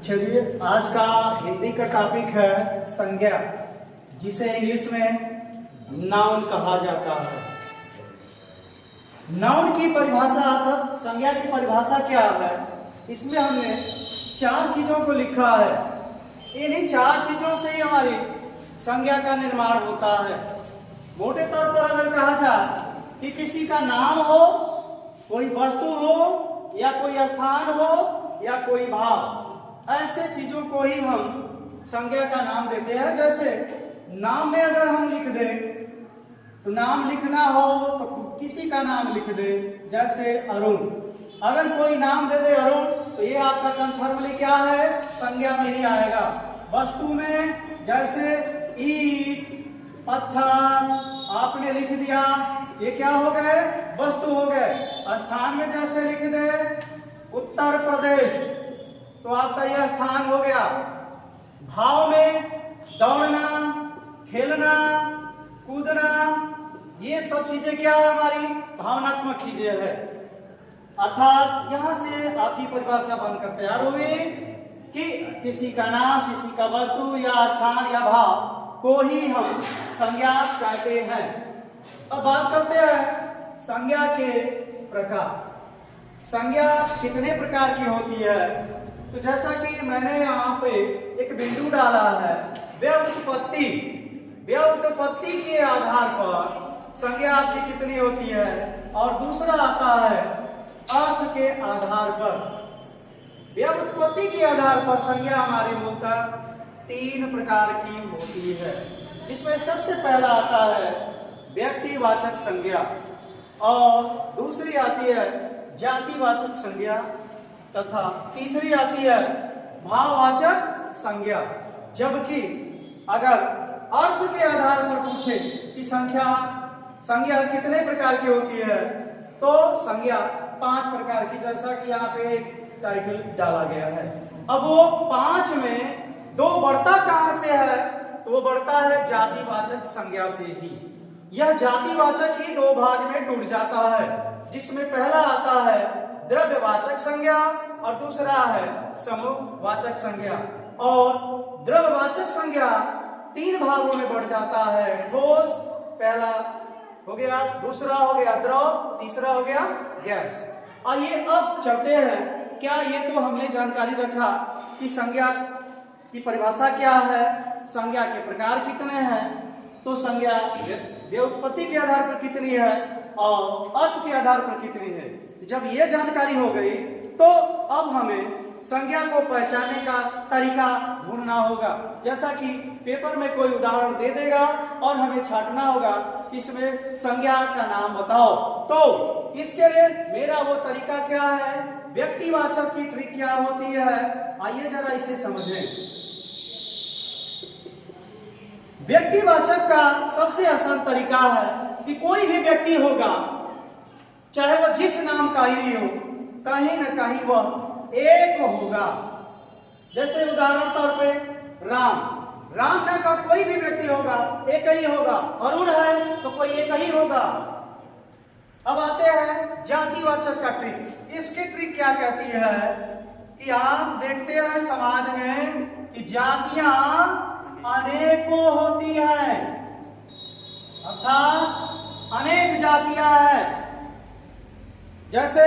चलिए, आज का हिंदी का टॉपिक है संज्ञा, जिसे इंग्लिश में नाउन कहा जाता है। नाउन की परिभाषा अर्थात संज्ञा की परिभाषा क्या है, इसमें हमने 4 चीजों को लिखा है। इन्हीं 4 चीजों से ही हमारी संज्ञा का निर्माण होता है। मोटे तौर पर अगर कहा जाए कि किसी का नाम हो, कोई वस्तु हो, या कोई स्थान हो, या कोई भाव, ऐसे चीजों को ही हम संज्ञा का नाम देते हैं। जैसे नाम में अगर हम लिख दें, तो नाम लिखना हो तो किसी का नाम लिख दे, जैसे अरुण। अगर कोई नाम दे दे अरुण, तो ये आपका कन्फर्मली क्या है, संज्ञा में ही आएगा। वस्तु में जैसे ईंट, पत्थर आपने लिख दिया, ये क्या हो गए, वस्तु हो गए। स्थान में जैसे लिख दे उत्तर प्रदेश, तो आपका यह स्थान हो गया। भाव में दौड़ना, खेलना, कूदना, ये सब चीजें क्या है, हमारी भावनात्मक चीजें है। अर्थात यहां से आपकी परिभाषा बनकर तैयार हुई कि किसी का नाम, किसी का वस्तु या स्थान या भाव को ही हम संज्ञा कहते हैं। अब बात करते हैं संज्ञा के प्रकार। संज्ञा कितने प्रकार की होती है, तो जैसा कि मैंने यहाँ पे एक बिंदु डाला है, व्युत्पत्ति के आधार पर संज्ञा आपकी कितनी होती है, और दूसरा आता है अर्थ के आधार पर। व्युत्पत्ति के आधार पर संज्ञा हमारी मूलतः 3 प्रकार की होती है, जिसमें सबसे पहला आता है व्यक्तिवाचक संज्ञा, और दूसरी आती है जातिवाचक संज्ञा, तथा तीसरी आती है भाववाचक संज्ञा। जबकि अगर अर्थ के आधार पर पूछे कि संज्ञा कितने प्रकार की होती है, तो संज्ञा 5 प्रकार की, जैसा कि यहाँ पे एक टाइटल डाला गया है। अब वो 5 में 2 बढ़ता कहां से है, तो वो बढ़ता है जातिवाचक संज्ञा से ही। यह जातिवाचक ही 2 भाग में टूट जाता है, जिसमें पहला आता है द्रव्यवाचक संज्ञा और दूसरा है समूहवाचक संज्ञा। और द्रव्यवाचक संज्ञा 3 भागों में बढ़ जाता है। ठोस पहला हो गया, दूसरा हो गया द्रव, तीसरा हो गया गैस। आइए अब चलते हैं, क्या ये तो हमने जानकारी रखा कि संज्ञा की परिभाषा क्या है, संज्ञा के प्रकार कितने हैं, तो संज्ञा व्युत्पत्ति के आधार पर कितनी है और अर्थ के आधार पर कितनी है। जब ये जानकारी हो गई, तो अब हमें संज्ञा को पहचानने का तरीका ढूंढना होगा। जैसा कि पेपर में कोई उदाहरण दे देगा और हमें छांटना होगा कि इसमें संज्ञा का नाम बताओ, तो इसके लिए मेरा वो तरीका क्या है, व्यक्तिवाचक की ट्रिक क्या होती है, आइए जरा इसे समझें। व्यक्तिवाचक का सबसे आसान तरीका है कि कोई भी व्यक्ति होगा, चाहे वह जिस नाम का ही हो, कहीं न कहीं वह एक होगा। जैसे उदाहरण तौर पे राम नाम का कोई भी व्यक्ति होगा, एक ही होगा। अरुण है तो कोई एक ही होगा। अब आते हैं जातिवाचक का ट्रिक। इसकी ट्रिक क्या कहती है कि आप देखते हैं समाज में कि जातियां अनेकों होती हैं, अर्थात अनेक जातियां हैं। जैसे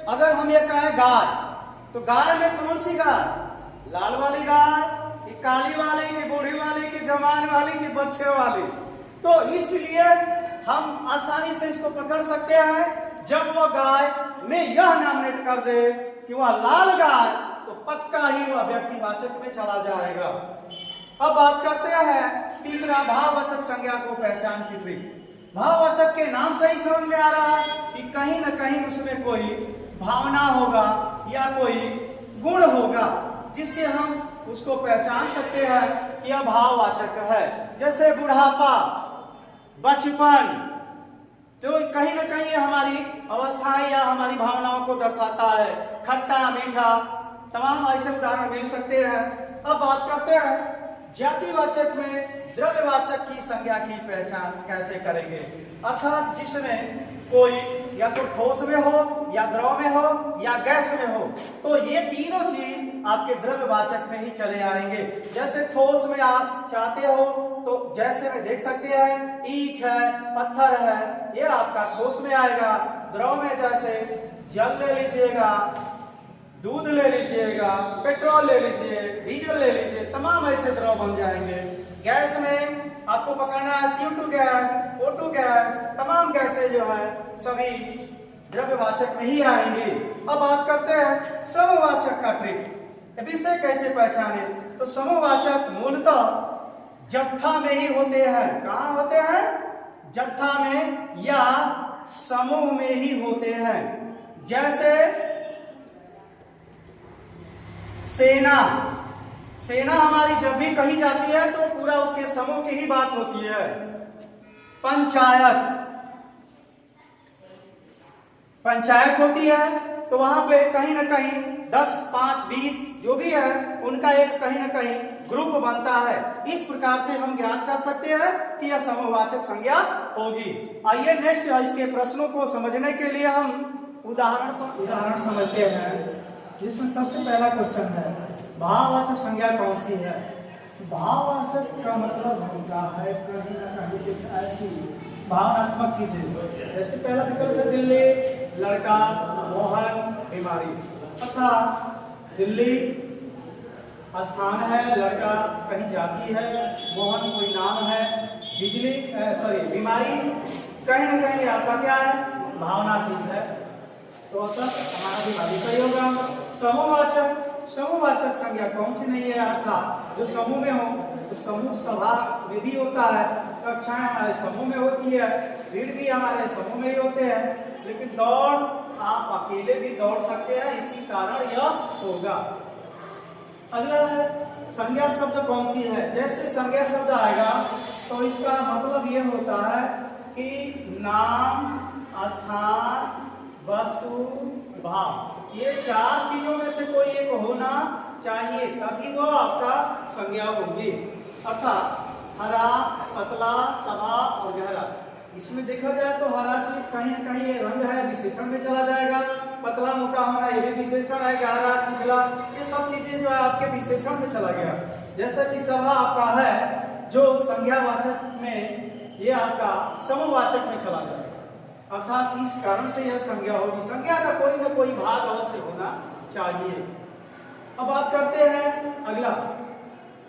अगर हम ये कहें गाय, तो गाय में कौन सी गाय, लाल वाली गाय कि काली वाली कि बूढ़ी वाली कि जवान वाली कि बच्चे वाली। तो इसलिए हम आसानी से इसको पकड़ सकते हैं। जब वो गाय में यह नॉमिनेट कर दे कि वह लाल गाय, तो पक्का ही वह व्यक्तिवाचक में चला जाएगा। अब बात करते हैं तीसरा भाववाचक संज्ञा को पहचान की ट्रिक। भाववाचक के नाम से ही समझ में आ रहा है कि कहीं न कहीं उसमें कोई भावना होगा या कोई गुण होगा, जिससे हम उसको पहचान सकते हैं कि यह भाववाचक है। जैसे बुढ़ापा, बचपन, तो कहीं न कहीं हमारी अवस्थाएं या हमारी भावनाओं को दर्शाता है। खट्टा मीठा, तमाम ऐसे उदाहरण मिल सकते हैं। अब बात करते हैं जातिवाचक में द्रव्यवाचक की संज्ञा की पहचान कैसे करेंगे, अर्थात जिसमें कोई या तो ठोस में हो, या द्रव में हो, या गैस में हो, तो ये तीनों चीज आपके द्रव्यवाचक में ही चले आएंगे। जैसे ठोस में आप चाहते हो तो जैसे में देख सकते हैं ईंट है, पत्थर है, ये आपका ठोस में आएगा। द्रव में जैसे जल ले लीजिएगा, दूध ले लीजिएगा, पेट्रोल ले लीजिए, डीजल ले लीजिए, तमाम ऐसे द्रव बन जाएंगे। गैस में आपको पकड़ना है CO2 गैस, O2 गैस, तमाम गैसें जो है सभी द्रव्यवाचक में ही आएंगी। अब बात करते हैं समवाचक का ट्रिक। अब इसे कैसे पहचाने? तो समवाचक मूलतः जत्था में ही होते हैं। कहाँ होते हैं? जत्था में या समूह में ही होते हैं। जैसे सेना, सेना हमारी जब भी कही जाती है तो पूरा उसके समूह की ही बात होती है। पंचायत, पंचायत होती है तो वहां पे कहीं ना कहीं 10, 5, 20 जो भी है उनका एक कहीं ना कहीं ग्रुप बनता है। इस प्रकार से हम ज्ञात कर सकते हैं कि यह समूहवाचक संज्ञा होगी। आइए नेक्स्ट इसके प्रश्नों को समझने के लिए हम उदाहरण समझते हैं। जिसमें सबसे पहला क्वेश्चन है भाववाचक संज्ञा कौन सी है? भाववाचक का मतलब होता है कहीं ना कहीं कुछ ऐसी भावनात्मक चीजें। जैसे पहला विकल्प है दिल्ली, लड़का, मोहन, बीमारी। अर्थात दिल्ली स्थान है, लड़का कहीं जाति है, मोहन कोई नाम है, बिजली बीमारी कहीं ना कहीं आपका क्या है? भावना चीज है। तो अतः हमारा बीमारी सही होगा। समूहवाचक, समूहवाचक संज्ञा कौन सी नहीं है? अर्थात जो समूह में हो, तो समूह सभा में भी होता है, कक्षाएं हमारे समूह में होती है, भीड़ भी हमारे समूह में ही होते हैं। लेकिन दौड़ आप अकेले भी दौड़ सकते हैं, इसी कारण यह होगा। अगला है संज्ञा शब्द कौन सी है? जैसे संज्ञा शब्द आएगा तो इसका मतलब यह होता है कि नाम, स्थान, वस्तु, भाव, ये 4 चीजों में से कोई एक होना चाहिए तभी वो आपका संज्ञा होगी। अर्थात हरा, पतला, सभा और गहरा। इसमें देखा जाए तो हरा चीज कहीं ना कहीं ये रंग है, विशेषण में चला जाएगा। पतला मोटा होना ये भी विशेषण है, गहरा, छिछला, ये सब चीजें जो है आपके विशेषण में चला गया। जैसा कि सभा आपका है जो संज्ञावाचक में, ये आपका समूहवाचक में चला जाएगा। अर्थात इस कारण से यह संज्ञा होगी। संज्ञा का कोई ना कोई भाग अवश्य होना चाहिए। अब बात करते हैं अगला,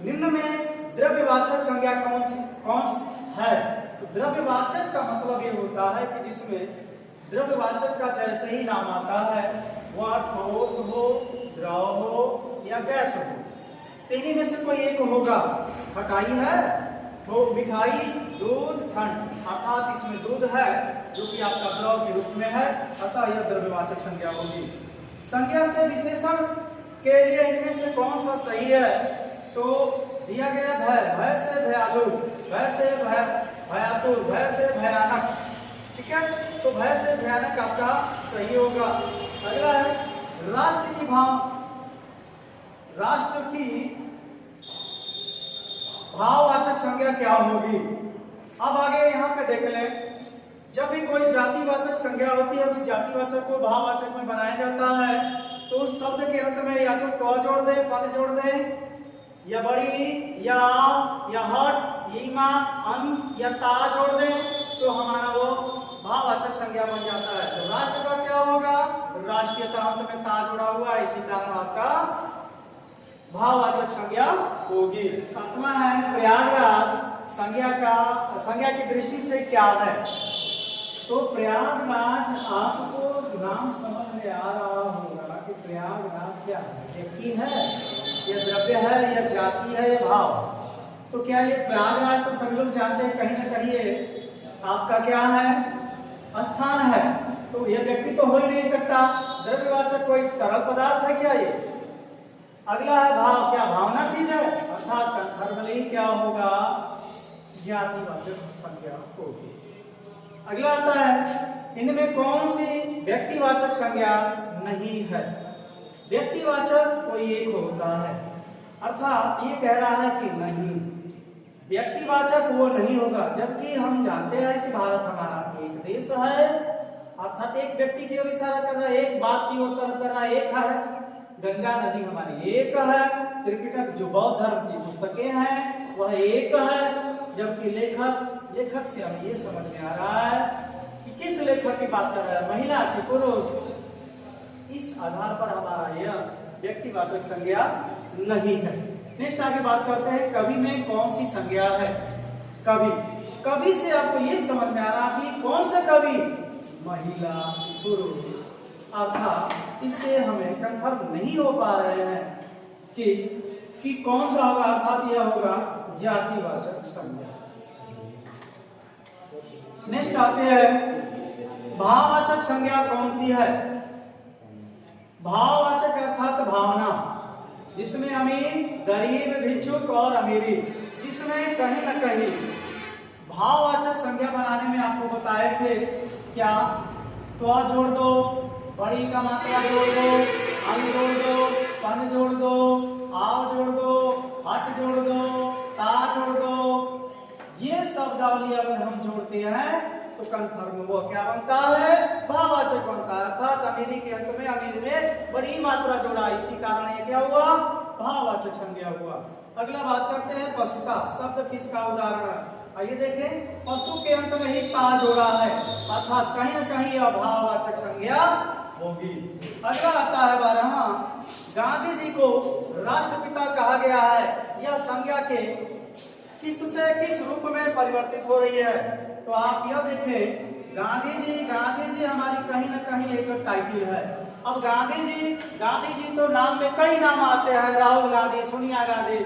निम्न में द्रव्यवाचक संज्ञा कौन है? तो द्रव्यवाचक का मतलब ये होता है कि जिसमें द्रव्यवाचक का जैसे ही नाम आता है वह ठोस हो, द्रव हो या गैस हो, तीनों में से कोई एक होगा। खटाई है तो मिठाई, दूध, ठंड, अर्थात इसमें दूध है जो कि आपका द्रव के रूप में है, अतः यह द्रव्यवाचक संज्ञा होगी। संज्ञा से विशेषण के लिए इनमें से कौन सा सही है? तो दिया गया भय, भय से भयालु, भय से भयातुर, भय से भयानक। ठीक है, तो भय से भयानक आपका सही होगा। अगला है राष्ट्र की राष्ट्र की भाववाचक संज्ञा क्या होगी? अब आगे यहाँ पे देख लें, जब भी कोई जातिवाचक संज्ञा होती है उस जातिवाचक को भाववाचक में बनाया जाता है तो उस शब्द के अंत में या तो क जोड़ दे, पद जोड़ दे, या बड़ी, या हट, ईमा, अन या ता जोड़ दे तो हमारा वो भाववाचक संज्ञा बन जाता है। तो राष्ट्र का क्या होगा? राष्ट्रीयता अंत में ता जुड़ा हुआ है, इसी कारण आपका भाववाचक संज्ञा होगी। 7वां है प्रयागराज संज्ञा की दृष्टि से क्या है? तो प्रयागराज आपको नाम समझ में आ रहा होगा कि प्रयागराज क्या है? व्यक्ति है या द्रव्य है या जाति है या भाव? तो क्या ये प्रयागराज तो सभी लोग जानते हैं कहीं ना कहीं ये आपका क्या है? स्थान है। तो यह व्यक्ति तो हो ही नहीं सकता, द्रव्यवाचक कोई तरल पदार्थ है क्या ये? अगला है भाव, क्या भावना चीज है? अर्थात कंफर्मली क्या होगा? जातिवाचक संज्ञा होगी। अगला आता है इनमें कौन सी व्यक्तिवाचक संज्ञा नहीं है? व्यक्तिवाचक कोई एक होता है, अर्थात ये कह रहा है कि नहीं, व्यक्तिवाचक वो नहीं होगा। जबकि हम जानते हैं कि भारत हमारा एक देश है, अर्थात एक व्यक्ति की ओर इशारा कर रहा है, एक बात की ओर तरफ कर रहा है, एक है। गंगा नदी हमारी एक है, त्रिपिटक जो बौद्ध धर्म की पुस्तकें हैं वह एक है, जबकि लेखक से हमें ये समझ में आ रहा है कि किस लेखक की बात कर रहा है, महिला की पुरुष। इस आधार पर हमारा यह व्यक्तिवाचक संज्ञा नहीं है। नेक्स्ट आगे बात करते हैं कवि में कौन सी संज्ञा है। कवि से आपको ये समझ में आ रहा कि कौन सा कवि, महिला पुरुष, अर्थात इससे हमें कंफर्म नहीं हो पा रहे हैं कि कौन सा होगा, अर्थात यह होगा जातिवाचक संज्ञा। नेक्स्ट आते हैं भाववाचक संज्ञा कौन सी है। भाववाचक अर्थात भावना, जिसमें अमीर, गरीब, भिक्षुक और अमीरी, जिसमें कहीं न कहीं भाववाचक संज्ञा बनाने में आपको बताए थे क्या, त्वा जोड़ दो, बड़ी का मात्रा जोड़ दो, अन जोड़ दो, पन जोड़ दो, आव जोड़ दो, हट जोड़ दो, ता जोड़ दो। ये शब्दावली अगर हम जोड़ते हैं तो कंफर्म वो क्या बनता है, भाववाचक बनता है। अर्थात अमीरी के अंत में अमीर में बड़ी मात्रा जोड़ा, इसी कारण ये क्या हुआ, भाववाचक संज्ञा हुआ। अगला बात करते हैं पशुता शब्द किसका उदाहरण है। आइए देखें, पशु के अंत में ही ता जोड़ा है, अर्थात कहीं न कहीं यह भाववाचक संज्ञा होगी। अगला आता है 12वां, गांधी जी को राष्ट्रपिता कहा गया है। यह संज्ञा के किससे किस रूप में परिवर्तित हो रही है, तो आप यह देखें, गांधी जी हमारी कहीं न कहीं एक टाइटल है। अब गांधी जी तो नाम में कई नाम आते हैं, राहुल गांधी, सोनिया गांधी,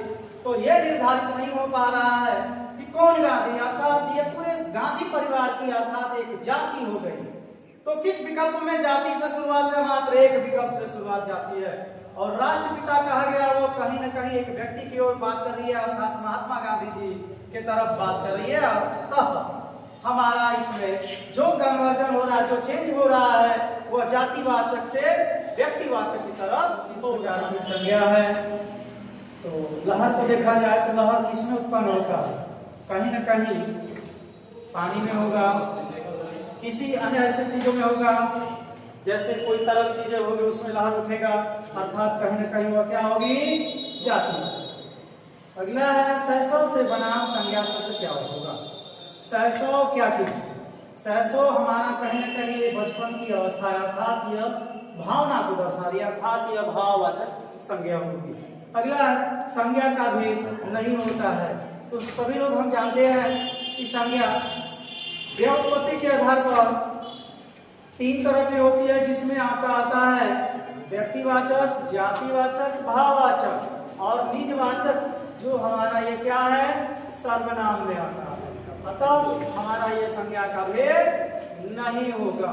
तो यह निर्धारित नहीं हो पा रहा है कि कौन गांधी, अर्थात ये पूरे गांधी परिवार की अर्थात एक जाति हो गई। तो किस विकल्प में जाति से शुरुआत है, मात्र एक विकल्प से शुरुआत जाती है। और राष्ट्रपिता कहा गया वो कहीं न कहीं एक व्यक्ति की ओर बात कर रही है, अर्थात महात्मा गांधी जी के तरफ बात कर रही है। तब हमारा इसमें जो कन्वर्जन हो रहा है, जो चेंज हो रहा है, वह जातिवाचक से व्यक्तिवाचक की तरफ हो जाने की संज्ञा है। तो लहर को देखा जाए तो लहर किसमें उत्पन्न होता है, कहीं न कहीं पानी में होगा, किसी अन्य ऐसे चीजों में होगा, जैसे कोई तरल चीजें होगी उसमें लहर उठेगा, अर्थात कहीं न कहीं वह क्या होगी, जाति। अगला है सहसव से बना संज्ञा शब्द क्या होगा। सहसव क्या चीज है, सहसव हमारा कहीं न कहीं बचपन की अवस्था है, अर्थात यह भावना को दर्शा रही है, अर्थात यह भाववाचक संज्ञा होगी। अगला है संज्ञा का भेद नहीं होता है। तो सभी लोग हम जानते हैं कि संज्ञा व्युत्पत्ति के आधार पर 3 तरह की होती है, जिसमें आपका आता है व्यक्तिवाचक, जातिवाचक, भाववाचक और निजवाचक, जो हमारा ये क्या है, सर्वनाम में आता है। अतः हमारा ये संज्ञा का भेद नहीं होगा।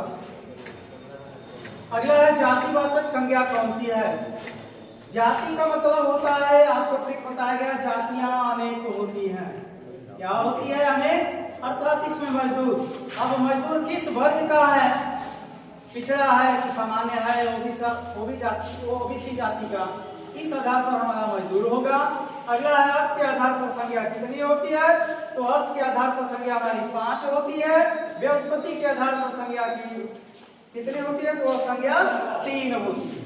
अगला है जातिवाचक संज्ञा कौन सी है। जाति का मतलब होता है, आपको ट्रिक बताया गया, जातियां अनेक होती हैं। क्या होती है, अनेक, अर्थात इसमें मजदूर, अब मजदूर किस वर्ग का है, पिछड़ा है कि सामान्य है, ओबीसी जाति का, इस आधार पर हमारा मजदूर होगा। अगला है अर्थ के आधार पर संज्ञा कितनी होती है, तो अर्थ के आधार पर संज्ञा हमारी 5 होती है, व्युत्पत्ति के आधार पर संज्ञा की कितनी होती है, तो वह संज्ञा 3 होती है।